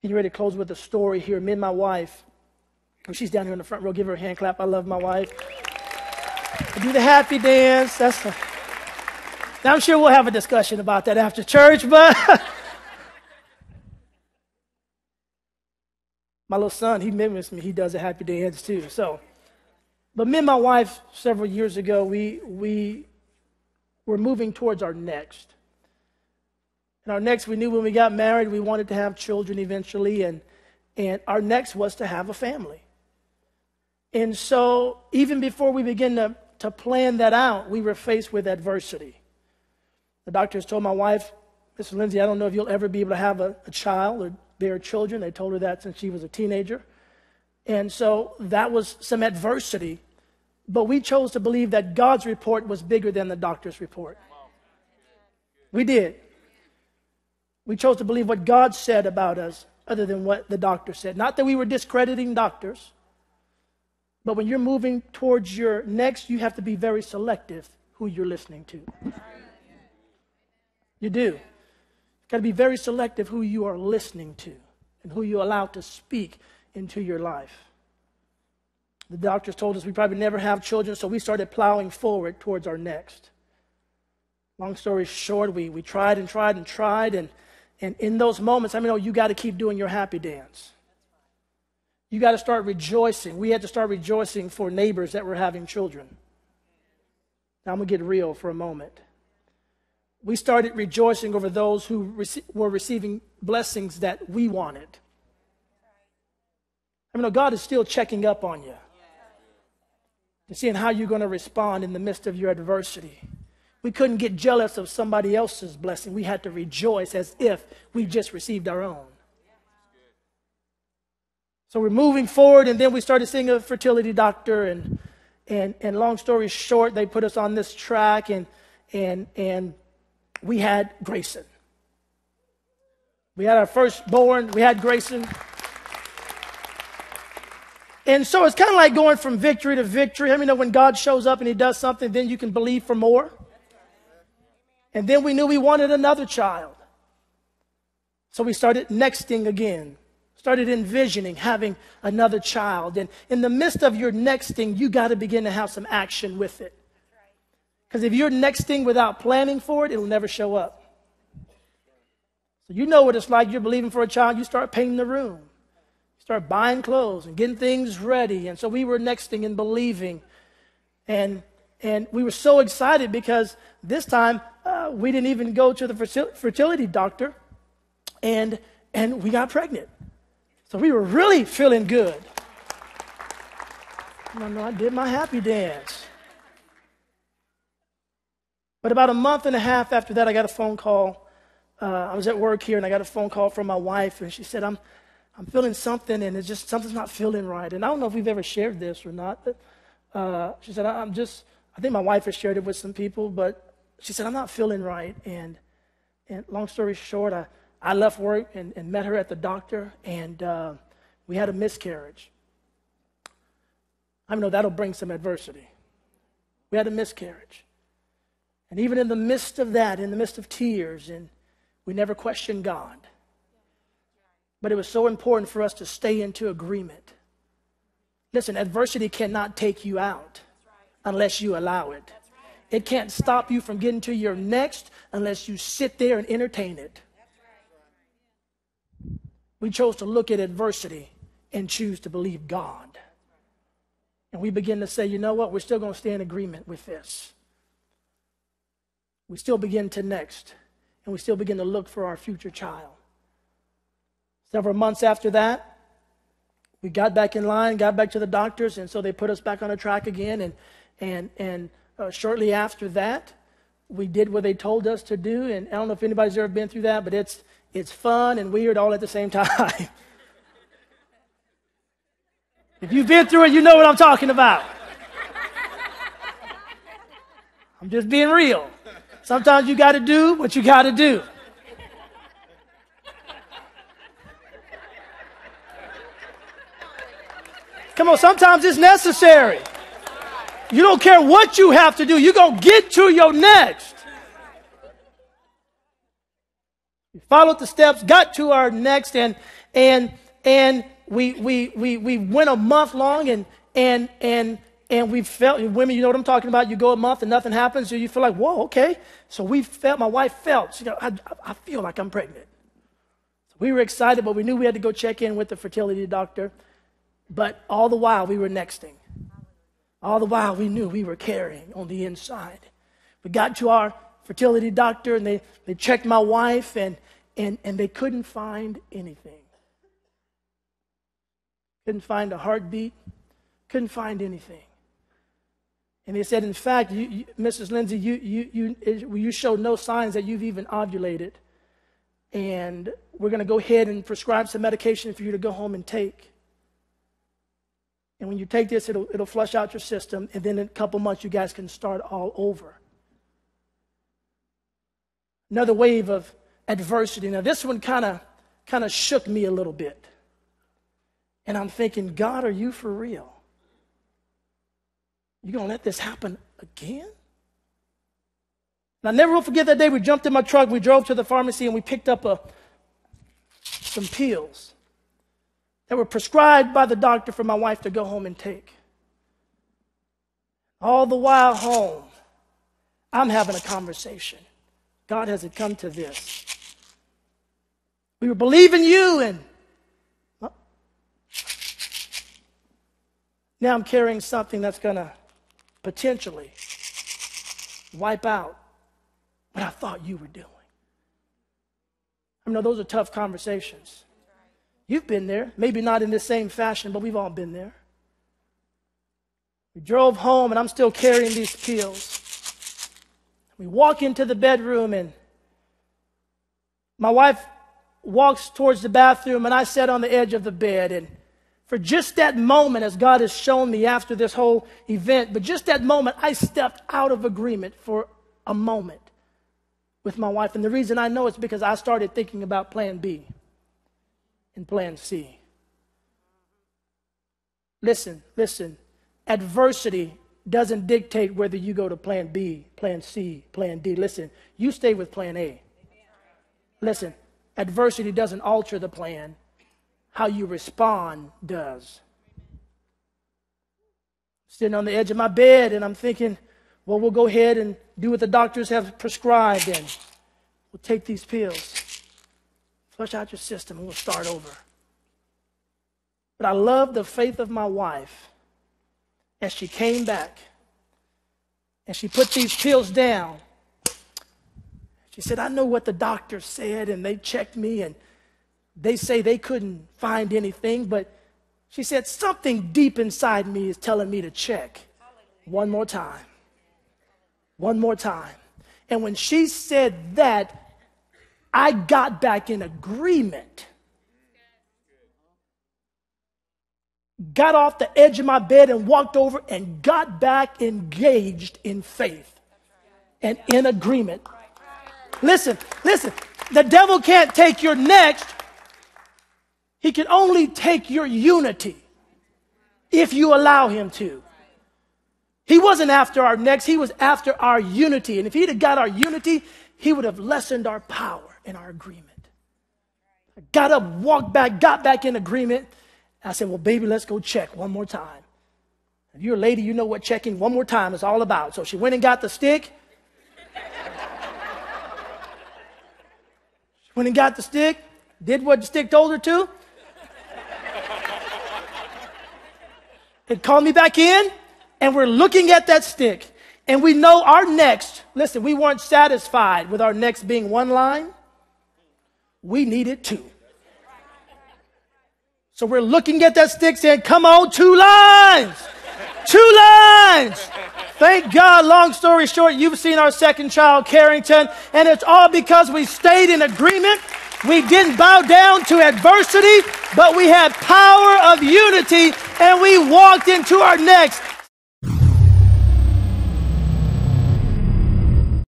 getting ready to close with a story here. Me and my wife, she's down here in the front row. Give her a hand clap. I love my wife. I do the happy dance. Now I'm sure we'll have a discussion about that after church, but my little son, he mimics me. He does a happy dance too. But me and my wife, several years ago, we were moving towards our next. And our next, we knew when we got married, we wanted to have children eventually, and our next was to have a family. And so even before we began to plan that out, we were faced with adversity. The doctors told my wife, Mr. Lindsay, I don't know if you'll ever be able to have a child or bear children. They told her that since she was a teenager. And so that was some adversity. But we chose to believe that God's report was bigger than the doctor's report. We did. We chose to believe what God said about us other than what the doctor said. Not that we were discrediting doctors, but when you're moving towards your next, you have to be very selective who you're listening to. You do. You've got to be very selective who you are listening to and who you allow to speak into your life. The doctors told us we probably never have children, so we started plowing forward towards our next. Long story short, we tried and tried and tried, and in those moments, you got to keep doing your happy dance. You got to start rejoicing. We had to start rejoicing for neighbors that were having children. Now I'm going to get real for a moment. We started rejoicing over those who were receiving blessings that we wanted. God is still checking up on you. And seeing how you're going to respond in the midst of your adversity. We couldn't get jealous of somebody else's blessing. We had to rejoice as if we just received our own. So we're moving forward, and then we started seeing a fertility doctor, and long story short, they put us on this track, and we had Grayson. We had our firstborn. We had Grayson. And so it's kind of like going from victory to victory. When God shows up and he does something, then you can believe for more. And then we knew we wanted another child. So we started nexting again. Started envisioning having another child. And in the midst of your nexting, you got to begin to have some action with it. Because if you're nexting without planning for it, it'll never show up. So you know what it's like. You're believing for a child. You start painting the room. You start buying clothes and getting things ready. And so we were nexting and believing. And we were so excited because this time we didn't even go to the fertility doctor. And we got pregnant. So we were really feeling good. I did my happy dance. But about a month and a half after that, I got a phone call. I was at work here, and I got a phone call from my wife, and she said, I'm feeling something, and it's just something's not feeling right. And I don't know if we've ever shared this or not, but she said, I think my wife has shared it with some people, but she said, I'm not feeling right. And long story short, I left work and met her at the doctor, and we had a miscarriage. That'll bring some adversity. We had a miscarriage. And even in the midst of that, in the midst of tears, and we never questioned God. But it was so important for us to stay into agreement. Listen, adversity cannot take you out unless you allow it. It can't stop you from getting to your next unless you sit there and entertain it. We chose to look at adversity and choose to believe God. And we begin to say, you know what? We're still going to stay in agreement with this. We still begin to next, and we still begin to look for our future child. Several months after that, we got back in line, got back to the doctors, and so they put us back on the track again. And shortly after that, we did what they told us to do. And I don't know if anybody's ever been through that, but it's fun and weird all at the same time. If you've been through it, you know what I'm talking about. I'm just being real. Sometimes you got to do what you got to do. Come on, sometimes it's necessary. You don't care what you have to do. You're going to get to your next. We followed the steps, got to our next, and we went a month long, and we felt, women, you know what I'm talking about. You go a month and nothing happens, so you feel like, whoa, okay. So we felt, my wife felt, she go, I feel like I'm pregnant. So we were excited, but we knew we had to go check in with the fertility doctor. But all the while, we were nexting. All the while, we knew we were carrying on the inside. We got to our fertility doctor, and they checked my wife, and they couldn't find anything. Couldn't find a heartbeat. Couldn't find anything. And they said, in fact, Mrs. Lindsay, you show no signs that you've even ovulated. And we're going to go ahead and prescribe some medication for you to go home and take. And when you take this, it'll flush out your system. And then in a couple months, you guys can start all over. Another wave of adversity. Now, this one kind of shook me a little bit. And I'm thinking, God, are you for real? You going to let this happen again? And I never will forget that day we jumped in my truck, we drove to the pharmacy, and we picked up some pills that were prescribed by the doctor for my wife to go home and take. All the while home, I'm having a conversation. God, has it come to this? We were believing you, and now I'm carrying something that's going to potentially wipe out what I thought you were doing. I know those are tough conversations. You've been there, maybe not in the same fashion, but we've all been there. We drove home, and I'm still carrying these pills. We walk into the bedroom, and my wife walks towards the bathroom, and I sat on the edge of the bed, and for just that moment, as God has shown me after this whole event, but just that moment, I stepped out of agreement for a moment with my wife. And the reason I know it's because I started thinking about plan B and plan C. Listen. Adversity doesn't dictate whether you go to plan B, plan C, plan D. Listen, you stay with plan A. Listen, adversity doesn't alter the plan. How you respond does. Sitting on the edge of my bed, and I'm thinking, well, we'll go ahead and do what the doctors have prescribed, and we'll take these pills, flush out your system, and we'll start over. But I love the faith of my wife as she came back, and she put these pills down. She said, I know what the doctor said, and they checked me, and they say they couldn't find anything, but she said, something deep inside me is telling me to check one more time. One more time. And when she said that, I got back in agreement. Got off the edge of my bed and walked over and got back engaged in faith and in agreement. Listen. The devil can't take your next. He can only take your unity if you allow him to. He wasn't after our next, he was after our unity. And if he'd have got our unity, he would have lessened our power and our agreement. I got up, walked back, got back in agreement. I said, well, baby, let's go check one more time. If you're a lady, you know what checking one more time is all about. So she went and got the stick. She went and got the stick, did what the stick told her to. It called me back in, and we're looking at that stick, and we know our next. Listen, we weren't satisfied with our next being one line. We needed two. So we're looking at that stick saying, come on, 2 lines. 2 lines. Thank God, long story short, you've seen our second child, Carrington, and it's all because we stayed in agreement. We didn't bow down to adversity, but we had power of unity, and we walked into our next.